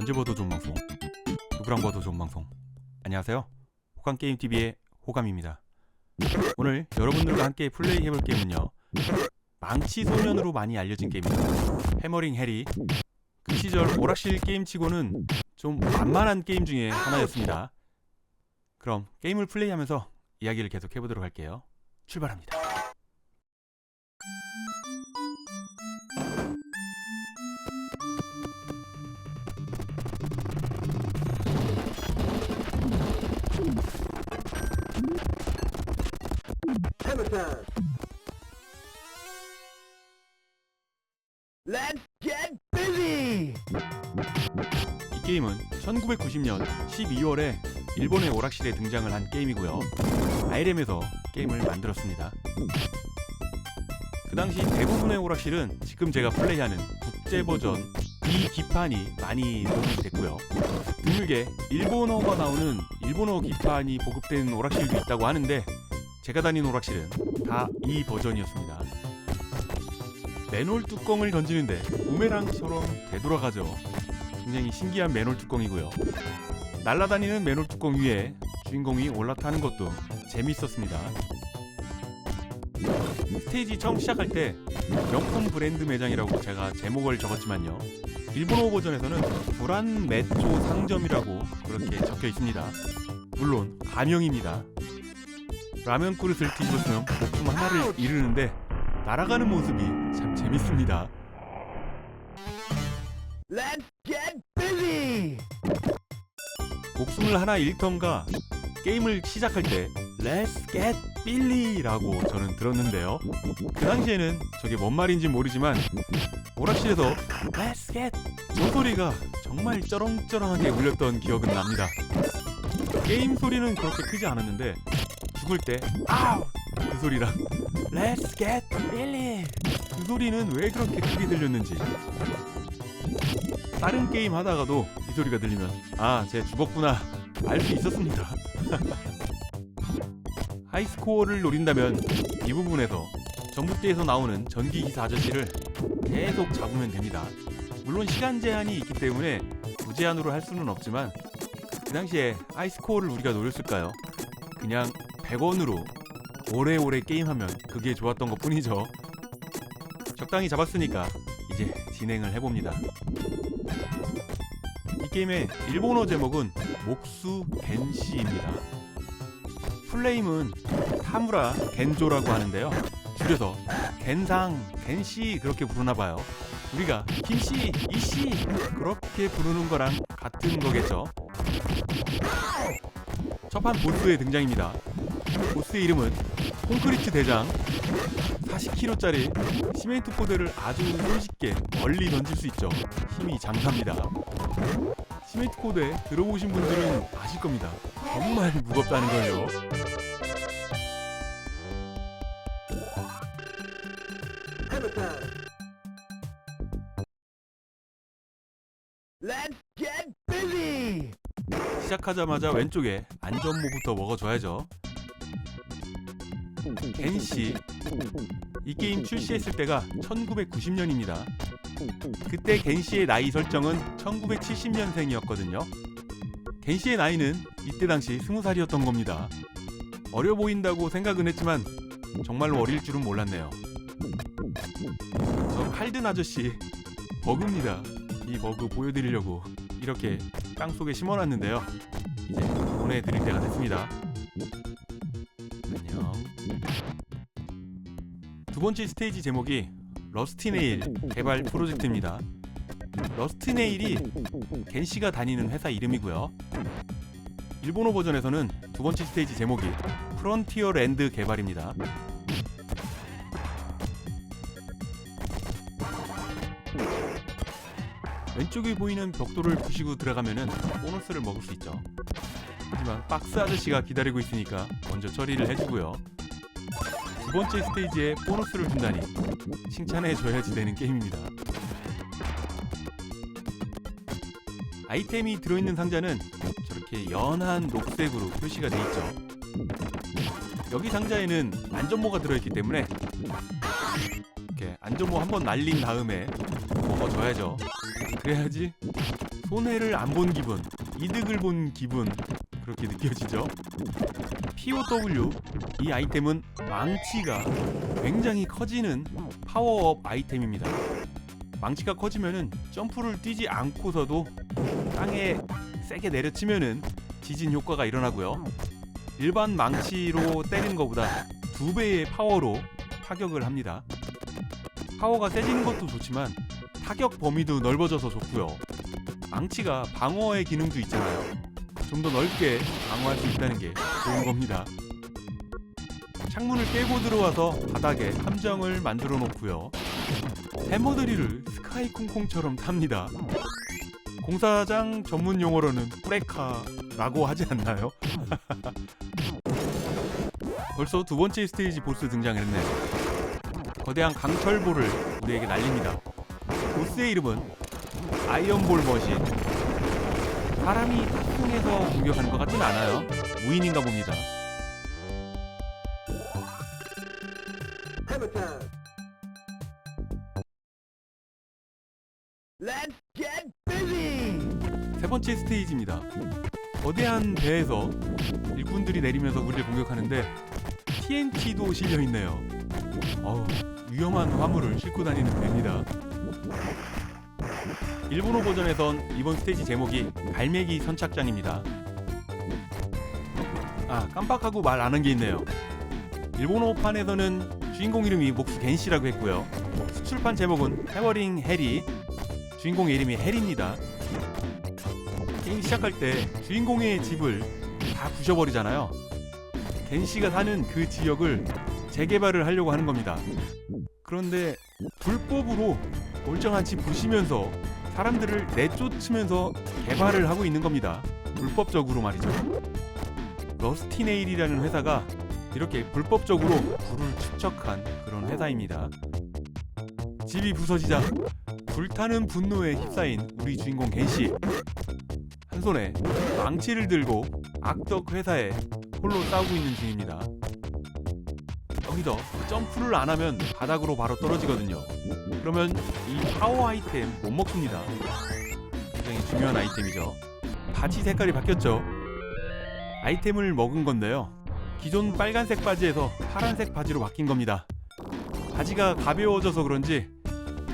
언제 봐도 좋은 방송, 누구랑 봐도 좋은 방송. 안녕하세요, 호감게임TV의 호감입니다. 오늘 여러분들과 함께 플레이해볼 게임은요, 망치소년으로 많이 알려진 게임입니다. 해머링 해리. 그 시절 오락실 게임치고는 좀 만만한 게임 중에 하나였습니다. 그럼 게임을 플레이하면서 이야기를 계속 해보도록 할게요. 출발합니다. Let's get busy! 이 게임은 1990년 12월에 일본의 오락실에 등장을 한 게임이고요. IRM에서 게임을 만들었습니다. 그 당시 대부분의 오락실은 지금 제가 플레이하는 국제 버전 이 기판이 많이 도입이 됐고요. 드물게 일본어가 나오는 일본어 기판이 보급된 오락실도 있다고 하는데, 제가 다닌 오락실은 다 이 버전이었습니다. 맨홀 뚜껑을 던지는데 부메랑처럼 되돌아가죠. 굉장히 신기한 맨홀 뚜껑이고요. 날아다니는 맨홀 뚜껑 위에 주인공이 올라타는 것도 재밌었습니다. 스테이지 처음 시작할 때 명품 브랜드 매장이라고 제가 제목을 적었지만요, 일본어 버전에서는 불안 매초 상점이라고 그렇게 적혀 있습니다. 물론 가명입니다. 라면 그릇을 뒤집었으면 목숨 하나를 잃으는데 날아가는 모습이 참 재밌습니다. Let's get busy! 목숨을 하나 잃던가 게임을 시작할 때 Let's get Billy라고 저는 들었는데요. 그 당시에는 저게 뭔 말인지 모르지만 오락실에서 Let's get 저 소리가 정말 쩌렁쩌렁하게 울렸던 기억은 납니다. 게임 소리는 그렇게 크지 않았는데 죽을 때 아우! 그 소리랑 Let's get Billy 그 소리는 왜 그렇게 크게 들렸는지, 다른 게임 하다가도 이 소리가 들리면 아, 쟤 죽었구나 알 수 있었습니다. 하이스코어를 노린다면 이 부분에서 전봇대에서 나오는 전기기사 아저씨를 계속 잡으면 됩니다. 물론 시간 제한이 있기 때문에 무제한으로 할 수는 없지만, 그 당시에 하이스코어를 우리가 노렸을까요? 그냥 100원으로 오래오래 게임하면 그게 좋았던 것 뿐이죠. 적당히 잡았으니까 이제 진행을 해봅니다. 이 게임의 일본어 제목은 목수 겐시입니다. 풀네임은 타무라 겐조라고 하는데요, 줄여서 겐상, 겐시 그렇게 부르나봐요. 우리가 김씨, 이씨 그렇게 부르는 거랑 같은 거겠죠. 첫판 보스의 등장입니다. 보스의 이름은 콘크리트 대장. 40kg짜리 시멘트 포대를 아주 손쉽게 멀리 던질 수 있죠. 힘이 장사입니다. 시멘트 포대 들어보신 분들은 아실 겁니다. 정말 무겁다는 걸요. Let's get busy! 시작하자마자 왼쪽에 안전모부터 먹어줘야죠. 겐시. 이 게임 출시했을 때가 1990년입니다. 그때 겐시의 나이 설정은 1970년생이었거든요. 겐시의 나이는 이때 당시 20살이었던 겁니다. 어려 보인다고 생각은 했지만 정말로 어릴 줄은 몰랐네요. 저 칼든 아저씨 버그입니다. 이 버그 보여드리려고 이렇게 땅속에 심어놨는데요, 이제 보내드릴 때가 됐습니다. 안녕. 두 번째 스테이지 제목이 러스티네일 개발 프로젝트입니다. 러스티네일이 겐시가 다니는 회사 이름이고요. 일본어 버전에서는 두 번째 스테이지 제목이 프론티어 랜드 개발입니다. 왼쪽에 보이는 벽돌을 부시고 들어가면은 보너스를 먹을 수 있죠. 하지만 박스 아저씨가 기다리고 있으니까 먼저 처리를 해주고요. 두 번째 스테이지에 보너스를 준다니 칭찬해줘야지 되는 게임입니다. 아이템이 들어있는 상자는 저렇게 연한 녹색으로 표시가 돼 있죠. 여기 상자에는 안전모가 들어있기 때문에 이렇게 안전모 한번 날린 다음에 먹어줘야죠. 그래야지 손해를 안 본 기분, 이득을 본 기분, 그렇게 느껴지죠? POW, 이 아이템은 망치가 굉장히 커지는 파워업 아이템입니다. 망치가 커지면은 점프를 뛰지 않고서도 땅에 세게 내려치면은 지진 효과가 일어나고요. 일반 망치로 때리는 것보다 2배의 파워로 타격을 합니다. 파워가 세지는 것도 좋지만 타격 범위도 넓어져서 좋고요. 망치가 방어의 기능도 있잖아요. 좀 더 넓게 방어할 수 있다는 게 좋은 겁니다. 창문을 깨고 들어와서 바닥에 함정을 만들어 놓고요. 해머드리를 스카이콩콩처럼 탑니다. 공사장 전문 용어로는 뿌레카라고 하지 않나요? 벌써 두 번째 스테이지 보스 등장을 했네요. 거대한 강철볼을 우리에게 날립니다. 보스의 이름은 아이언볼 머신. 사람이 탑승해서 공격하는 것 같진 않아요. 무인인가 봅니다. Let's get busy. 세 번째 스테이지입니다. 거대한 배에서 일꾼들이 내리면서 우리를 공격하는데 TNT도 실려있네요. 위험한 화물을 싣고 다니는 배입니다. 일본어 버전에선 이번 스테이지 제목이 갈매기 선착장입니다. 깜빡하고 말 안 한 게 있네요. 일본어판에서는 주인공 이름이 목수 겐시라고 했고요. 수출판 제목은 해버링 해리. 주인공의 이름이 해리입니다. 게임 시작할 때 주인공의 집을 다 부셔버리잖아요. 겐시가 사는 그 지역을 재개발을 하려고 하는 겁니다. 그런데 불법으로 멀쩡한 집 부시면서 사람들을 내쫓으면서 개발을 하고 있는 겁니다. 불법적으로 말이죠. 러스티네일이라는 회사가 이렇게 불법적으로 불을 축적한 그런 회사입니다. 집이 부서지자 불타는 분노에 휩싸인 우리 주인공 겐시. 한 손에 망치를 들고 악덕 회사에 홀로 싸우고 있는 중입니다. 여기서 점프를 안 하면 바닥으로 바로 떨어지거든요. 그러면 이 파워 아이템 못 먹습니다. 굉장히 중요한 아이템이죠. 바지 색깔이 바뀌었죠. 아이템을 먹은 건데요. 기존 빨간색 바지에서 파란색 바지로 바뀐 겁니다. 바지가 가벼워져서 그런지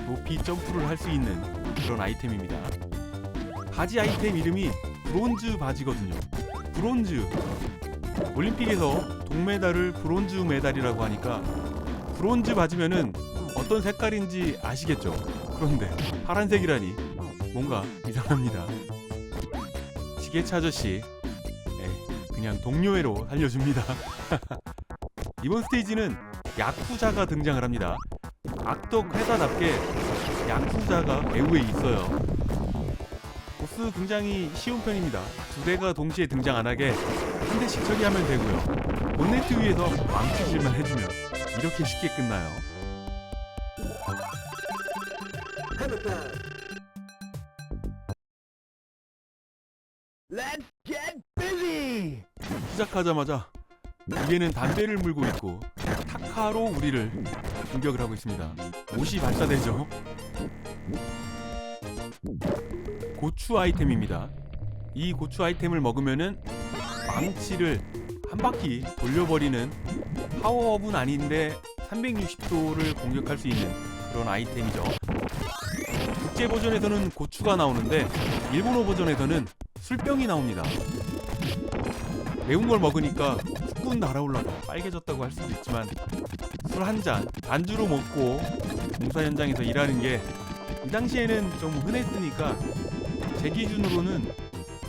높이 점프를 할 수 있는 그런 아이템입니다. 바지 아이템 이름이 브론즈 바지거든요. 브론즈. 올림픽에서 동메달을 브론즈 메달이라고 하니까 브론즈 바지면은 어떤 색깔인지 아시겠죠? 그런데 파란색이라니 뭔가 이상합니다. 지게차 아저씨, 그냥 동료애로 살려줍니다. 이번 스테이지는 야쿠자가 등장을 합니다. 악덕 회사답게 야쿠자가 배후에 있어요. 보스 굉장히 쉬운 편입니다. 두 대가 동시에 등장 안 하게 한 대씩 처리하면 되고요. 본네트 위에서 망치질만 해주면 이렇게 쉽게 끝나요. Let's get busy. 시작하자마자 입에는 담배를 물고 있고 타카로 우리를 공격을 하고 있습니다. 옷이 발사되죠. 고추 아이템입니다. 이 고추 아이템을 먹으면은 망치를 한 바퀴 돌려버리는 파워업은 아닌데 360도를 공격할 수 있는 그런 아이템이죠. 국제 버전에서는 고추가 나오는데 일본어 버전에서는 술병이 나옵니다. 매운 걸 먹으니까 후끈 날아올라서 빨개졌다고 할 수도 있지만 술 한 잔 안주로 먹고 공사 현장에서 일하는 게 이 당시에는 좀 흔했으니까 제 기준으로는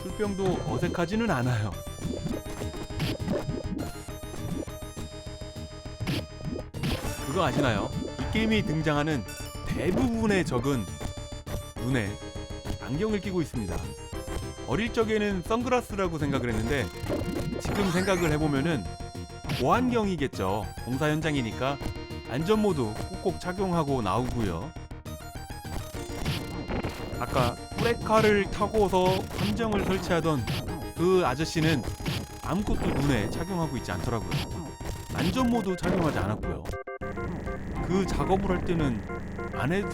술병도 어색하지는 않아요. 그거 아시나요? 이 게임에 등장하는 대부분의 적은 눈에 안경을 끼고 있습니다. 어릴 적에는 선글라스라고 생각을 했는데 지금 생각을 해보면은 보안경이겠죠. 공사 현장이니까 안전모도 꼭꼭 착용하고 나오고요. 아까 뿌레카를 타고서 함정을 설치하던 그 아저씨는 아무것도 눈에 착용하고 있지 않더라고요. 안전모도 착용하지 않았고요. 그 작업을 할 때는 안 해도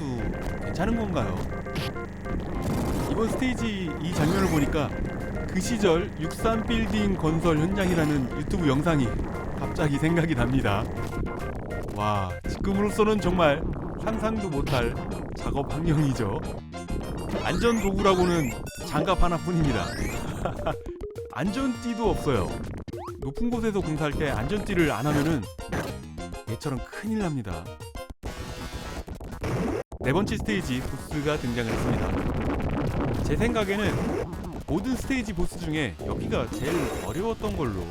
괜찮은 건가요? 이번 스테이지 이 장면을 보니까 그 시절 63 빌딩 건설 현장이라는 유튜브 영상이 갑자기 생각이 납니다. 와, 지금으로서는 정말 상상도 못할 작업 환경이죠. 안전 도구라고는 장갑 하나뿐입니다. 안전띠도 없어요. 높은 곳에서 공사할 때 안전띠를 안 하면은 얘처럼 큰일 납니다. 네 번째 스테이지 보스가 등장을 했습니다. 제 생각에는 모든 스테이지 보스 중에 여기가 제일 어려웠던 걸로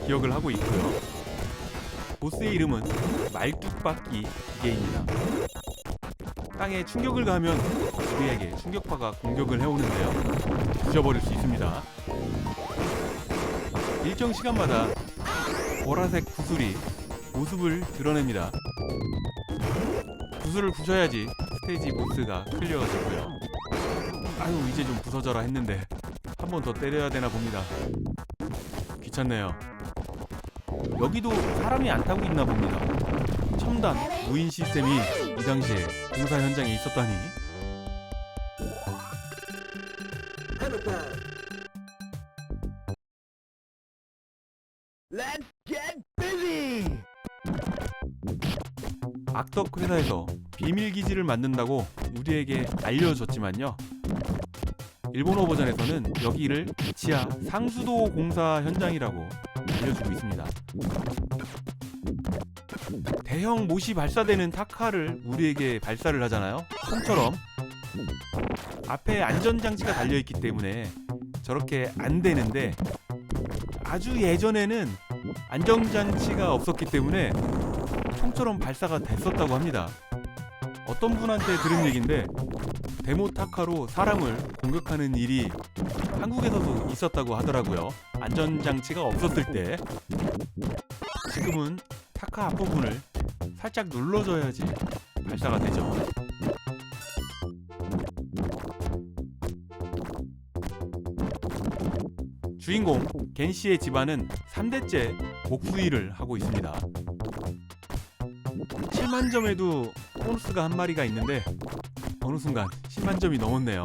기억을 하고 있고요. 보스의 이름은 말뚝박기 기계입니다. 땅에 충격을 가하면 우리에게 충격파가 공격을 해오는데요. 부셔버릴 수 있습니다. 일정 시간마다 보라색 구슬이 모습을 드러냅니다. 구슬을 부셔야지 스테이지 보스가 클리어가 되고요. 아유, 이제 좀 부서져라 했는데 한 번 더 때려야 되나 봅니다. 귀찮네요. 여기도 사람이 안 타고 있나 봅니다. 첨단 무인 시스템이 이 당시에 공사 현장에 있었다니. Let's get busy! 악덕 회사에서 비밀 기지를 만든다고 우리에게 알려줬지만요. 일본어 버전에서는 여기를 지하 상수도 공사 현장이라고 알려주고 있습니다. 대형 못이 발사되는 타카를 우리에게 발사를 하잖아요. 총처럼 앞에 안전장치가 달려있기 때문에 저렇게 안 되는데, 아주 예전에는 안전장치가 없었기 때문에 총처럼 발사가 됐었다고 합니다. 어떤 분한테 들은 얘기인데 데모 타카로 사람을 공격하는 일이 한국에서도 있었다고 하더라고요. 안전장치가 없었을 때. 지금은 타카 앞부분을 살짝 눌러줘야지 발사가 되죠. 주인공 겐시의 집안은 3대째 목수일을 하고 있습니다. 7만 점에도 보너스가 한 마리가 있는데 어느 순간 10만 점이 넘었네요.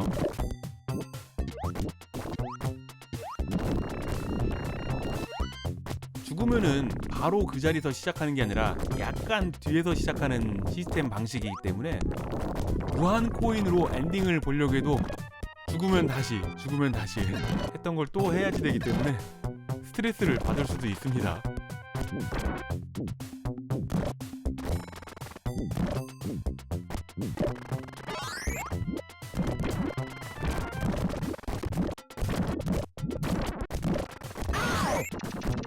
죽으면은 바로 그 자리에서 시작하는 게 아니라 약간 뒤에서 시작하는 시스템 방식이기 때문에 무한 코인으로 엔딩을 보려고 해도 죽으면 다시 했던 걸 또 해야지 되기 때문에 스트레스를 받을 수도 있습니다.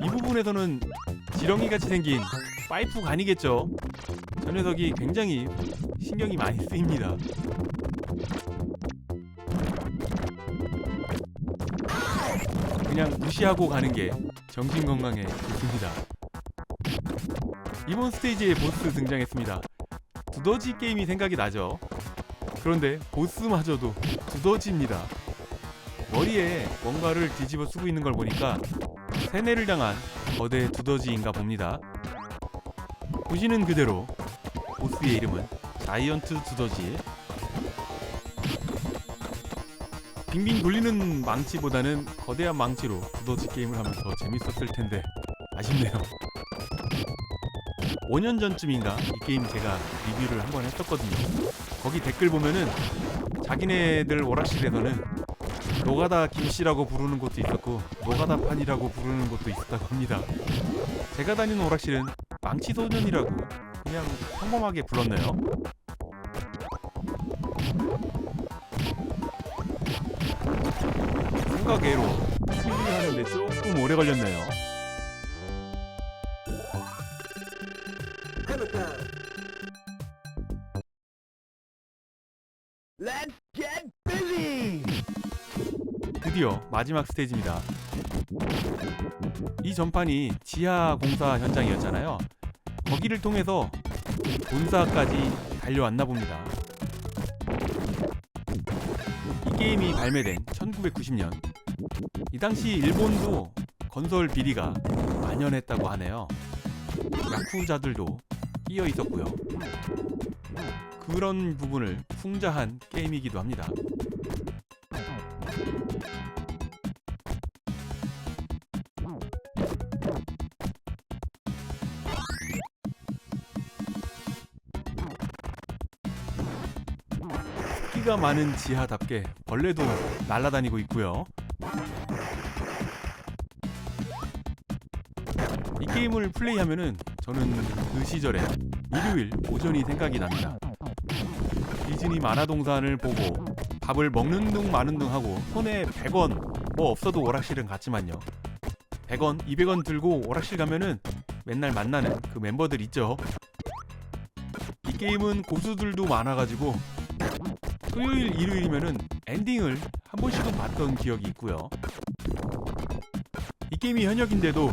이 부분에서는 지렁이같이 생긴 파이프가 아니겠죠. 저 녀석이 굉장히 신경이 많이 쓰입니다. 그냥 무시하고 가는 게 정신건강에 좋습니다. 이번 스테이지에 보스 등장했습니다. 두더지 게임이 생각이 나죠. 그런데 보스마저도 두더지입니다. 머리에 뭔가를 뒤집어 쓰고 있는 걸 보니까 세뇌를 당한 거대 두더지인가 봅니다. 보시는 그대로 보스의 이름은 자이언트 두더지. 빙빙 돌리는 망치보다는 거대한 망치로 두더지 게임을 하면 더 재밌었을 텐데 아쉽네요. 5년 전쯤인가 이 게임 제가 리뷰를 한번 했었거든요. 거기 댓글 보면은 자기네들 오락실에서는 노가다 김씨라고 부르는 곳도 있었고 노가다판이라고 부르는 곳도 있었다고 합니다. 제가 다니는 오락실은 망치소년이라고 그냥 평범하게 불렀네요. 생각외로 플레이하는데 조금 오래 걸렸네요. Let's get busy! 드디어 마지막 스테이지입니다. 이 전판이 지하 공사 현장이었잖아요. 거기를 통해서 본사까지 달려왔나 봅니다. 이 게임이 발매된 1990년. 이 당시 일본도 건설 비리가 만연했다고 하네요. 야쿠자들도 끼어 있었고요. 그런 부분을 풍자한 게임이기도 합니다. 끼가 많은 지하답게 벌레도 날아다니고 있고요. 이 게임을 플레이하면은 저는 그 시절에 일요일 오전이 생각이 납니다. 디즈니 만화동산을 보고 밥을 먹는 둥 마는 둥 하고 손에 100원 뭐 없어도 오락실은 갔지만요. 100원, 200원 들고 오락실 가면은 맨날 만나는 그 멤버들 있죠. 이 게임은 고수들도 많아가지고 토요일, 일요일이면은 엔딩을 한 번씩은 봤던 기억이 있고요. 이 게임이 현역인데도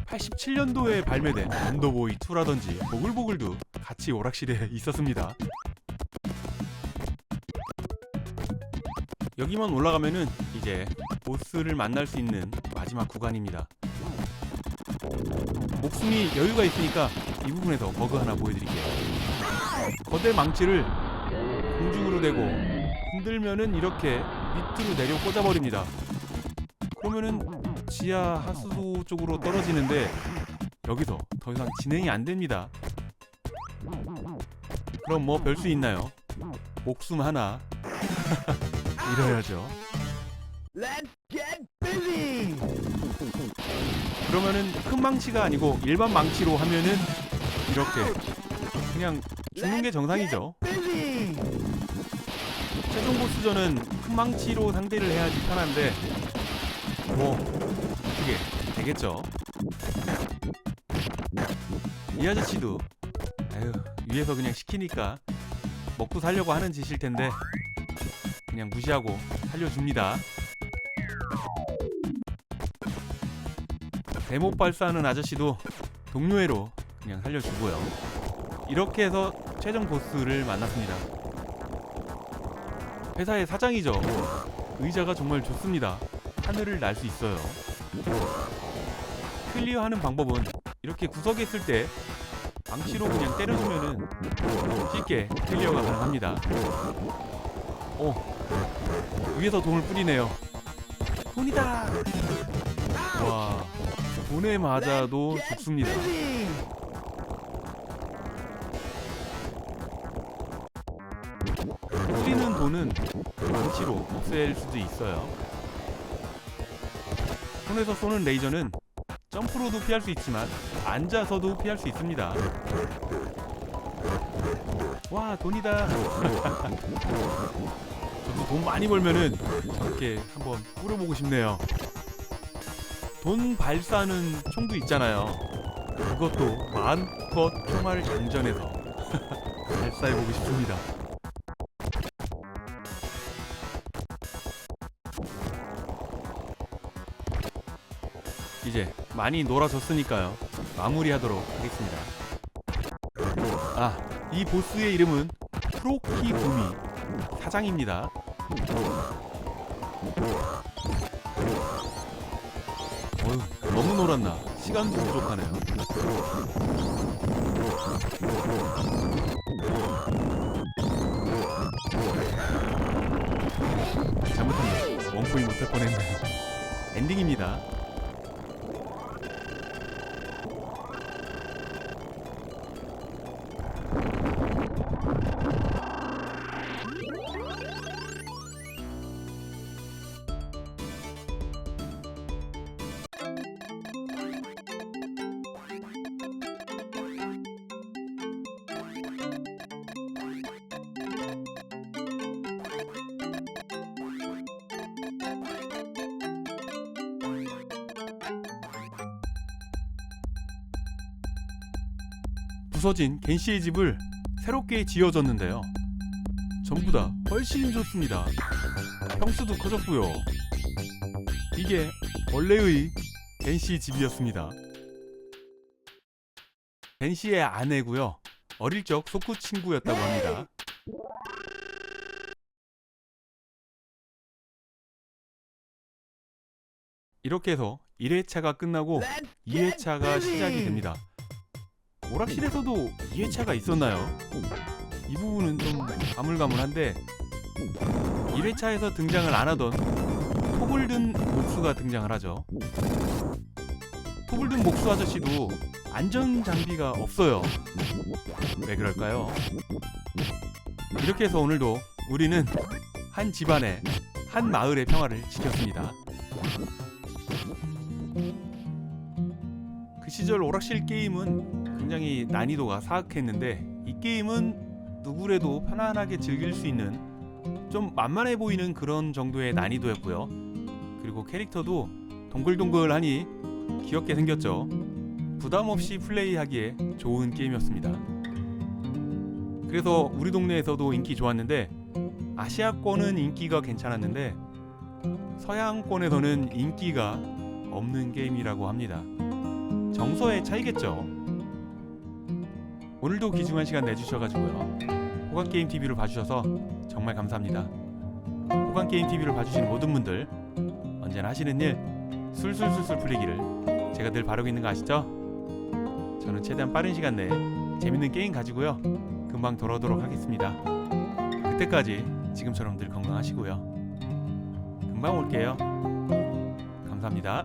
87년도에 발매된 언더보이 2라든지 보글보글도 같이 오락실에 있었습니다. 여기만 올라가면은 이제 보스를 만날 수 있는 마지막 구간입니다. 목숨이 여유가 있으니까 이 부분에서 버그 하나 보여드릴게요. 거대 망치를 공중으로 대고 흔들면은 이렇게 밑으로 내려 꽂아버립니다. 그러면은 지하 하수도 쪽으로 떨어지는데 여기서 더 이상 진행이 안 됩니다. 그럼 뭐 별 수 있나요? 목숨 하나 잃어야죠. Let's get busy. 그러면은 큰 망치가 아니고 일반 망치로 하면은 이렇게 그냥 죽는 게 정상이죠. Busy. 최종 보스전은 큰 망치로 상대를 해야지 편한데 뭐 어떻게 되겠죠. 이 아저씨도 아유 위에서 그냥 시키니까 먹고 살려고 하는 짓일 텐데 그냥 무시하고 살려줍니다. 대못 발사하는 아저씨도 동료애로 그냥 살려주고요. 이렇게 해서 최종 보스를 만났습니다. 회사의 사장이죠. 의자가 정말 좋습니다. 하늘을 날 수 있어요. 클리어하는 방법은 이렇게 구석에 있을 때 망치로 그냥 때려주면은 쉽게 클리어가 가능합니다. 위에서 돈을 뿌리네요. 돈이다! 와, 돈에 맞아도 죽습니다. Busy. 뿌리는 돈은 망치로 없앨 수도 있어요. 손에서 쏘는 레이저는 점프로도 피할 수 있지만 앉아서도 피할 수 있습니다. 와, 돈이다. 저도 돈 많이 벌면은 저렇게 한번 뿌려보고 싶네요. 돈 발사하는 총도 있잖아요. 그것도 마음껏 총알을 장전해서 발사해보고 싶습니다. 이제 많이 놀아줬으니까요. 마무리하도록 하겠습니다. 이 보스의 이름은 프로키 구미 사장입니다. 너무 놀았나? 시간도 부족하네요. 잘못하면 원코인 못할 뻔했네요. 엔딩입니다. 부서진 겐시의 집을 새롭게 지어졌는데요. 전부 다 훨씬 좋습니다. 평수도 커졌고요. 이게 원래의 겐시 집이었습니다. 겐시의 아내고요. 어릴 적 소쿠 친구였다고 합니다. 이렇게 해서 1회차가 끝나고 2회차가 시작이 됩니다. 오락실에서도 2회차가 있었나요? 이 부분은 좀 가물가물한데 1회차에서 등장을 안 하던 토블든 목수가 등장을 하죠. 토블든 목수 아저씨도 안전 장비가 없어요. 왜 그럴까요? 이렇게 해서 오늘도 우리는 한 집안의 한 마을의 평화를 지켰습니다. 그 시절 오락실 게임은 굉장히 난이도가 사악했는데 이 게임은 누구래도 편안하게 즐길 수 있는 좀 만만해 보이는 그런 정도의 난이도였고요. 그리고 캐릭터도 동글동글하니 귀엽게 생겼죠. 부담 없이 플레이하기에 좋은 게임이었습니다. 그래서 우리 동네에서도 인기 좋았는데 아시아권은 인기가 괜찮았는데 서양권에서는 인기가 없는 게임이라고 합니다. 정서의 차이겠죠. 오늘도 귀중한 시간 내주셔가지고요. 호감게임TV를 봐주셔서 정말 감사합니다. 호감게임TV를 봐주시는 모든 분들 언제나 하시는 일 술술술술 풀리기를 제가 늘 바라고 있는 거 아시죠? 저는 최대한 빠른 시간 내에 재밌는 게임 가지고요 금방 돌아오도록 하겠습니다. 그때까지 지금처럼 늘 건강하시고요. 금방 올게요. 감사합니다.